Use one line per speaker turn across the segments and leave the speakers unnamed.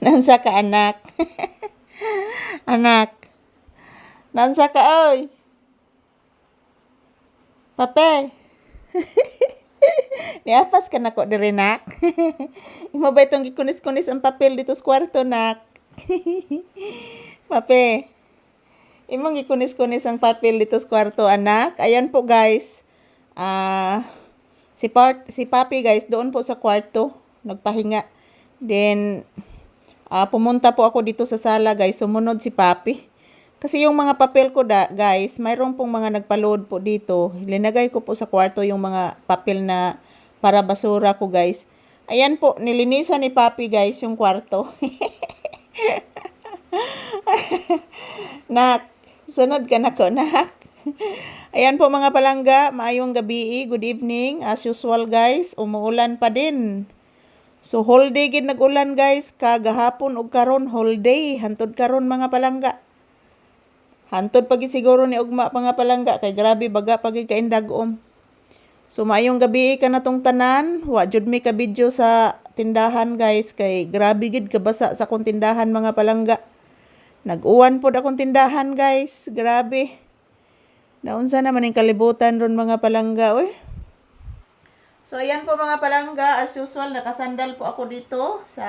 Nansa ka anak? Anak, nansa ka oy? Pape, niapas ka nako diri nak. Imo ba itong gikunis-kunis ang papel dito sa kwarto nak? Pape, imong gikunis-kunis ang papel dito sa kwarto anak. Ayan po guys. Si Papi guys doon po sa kwarto nagpahinga. Then pumunta po ako dito sa sala guys. Sumunod si Papi. Kasi yung mga papel ko guys, mayroon pong mga nagpa-load po dito. Linagay ko po sa kwarto yung mga papel na para basura ko guys. Ayan po, nilinisan ni Papi guys yung kwarto. Nak, sunod ka na ko nak. Ayan po mga palangga, maayong gabi, good evening. As usual guys, umuulan pa din. So whole day gid nag-ulan guys, kagahapon ug karon whole day, hantod karon mga palangga. Hantod pagi siguro ni ugma mga palangga kay grabe baga pagi kaindagom. So maayong gabi ka natong tanan, wa jud mi ka video sa tindahan guys kay grabe gid kabasa sa akong tindahan mga palangga. Nag-uwan pod akong tindahan guys, grabe. Naunsa naman yung kalibutan ron mga palangga oy. So ayan po mga palangga, as usual nakasandal po ako dito sa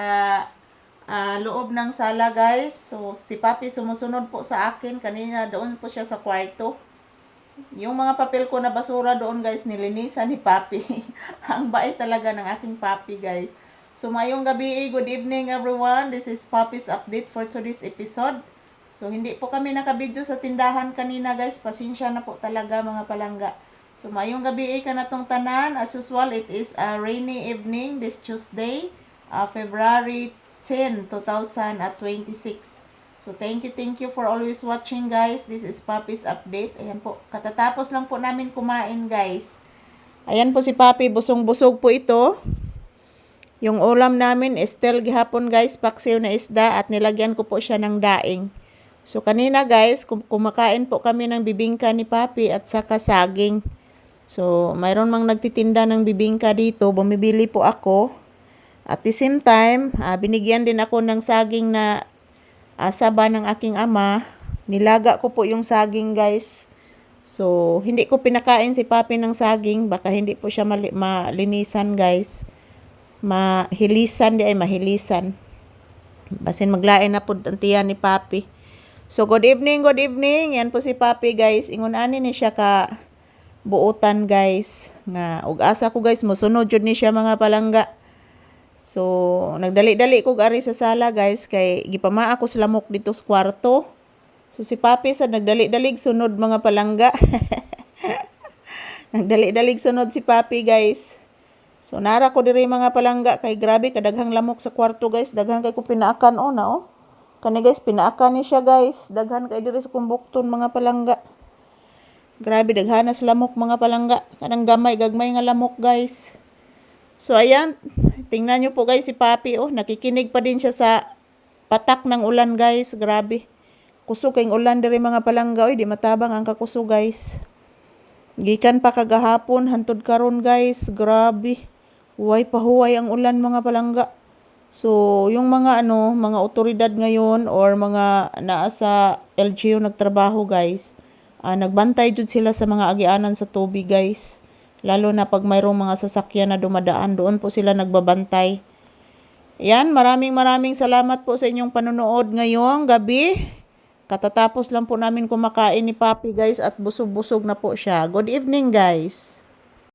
loob ng sala guys. So si Papi sumusunod po sa akin, kanina doon po siya sa kwarto. Yung mga papel ko na basura doon guys, nilinisan ni Papi. Ang bait talaga ng aking Papi guys. So mayong gabi, good evening everyone. This is Papi's update for today's episode. So hindi po kami nakabidyo sa tindahan kanina guys, pasensya na po talaga mga palangga. So mayong gabi ka na tong tanan. As usual, it is a rainy evening this Tuesday, February 10, 2026. So thank you for always watching guys. This is Papi's update. Ayan po, katatapos lang po namin kumain guys. Ayan po si Papi, busong-busog po ito. Yung ulam namin is still gihapon guys, paksiw na isda at nilagyan ko po siya ng daing. So kanina guys, kumakain po kami ng bibingka ni Papi at saka saging. So mayroon mang nagtitinda ng bibingka dito, bumibili po ako. At the same time, binigyan din ako ng saging na saba ng aking ama. Nilaga ko po yung saging guys. So hindi ko pinakain si Papi ng saging, baka hindi po siya malinisan guys. Mahilisan di ay mahilisan. Basin maglain na po ang tiyan ni Papi. So good evening, good evening. Yan po si Papi guys. Ingon ani ni siya ka buutan guys. Nga ug asa ko guys mosunod jud ni siya mga palangga. So nagdali-dali ko ari sa sala guys kay gipama ako sa lamok dito sa kwarto. So si Papi sa nagdali-dalig sunod mga palangga. Nagdali-dalig sunod si Papi guys. So nara ko diri mga palangga kay grabe kadaghang lamok sa kwarto guys, daghan kay ko pinaakan na oh. Kani guys pinaakan ni siya guys, daghan kay diri sa kumbukton mga palangga. Grabe daghan sa lamok mga palangga, kanang gagmay nga lamok guys. So ayan, tingnan nyo po guys si Papi oh, nakikinig pa din siya sa patak ng ulan guys, grabe. Kusog kayong ulan diri mga palangga oy, di matabang ang kakuso guys. Gikan pa kagahapon hantod karon guys, grabe. Huway ang ulan mga palangga. So, yung mga mga otoridad ngayon or mga naa sa LGU nagtrabaho guys, nagbantay jud sila sa mga agianan sa tubig guys. Lalo na pag mayroong mga sasakyan na dumadaan, doon po sila nagbabantay. Yan, maraming salamat po sa inyong panonood ngayong gabi. Katatapos lang po namin kumakain ni Papi guys at busog-busog na po siya. Good evening guys.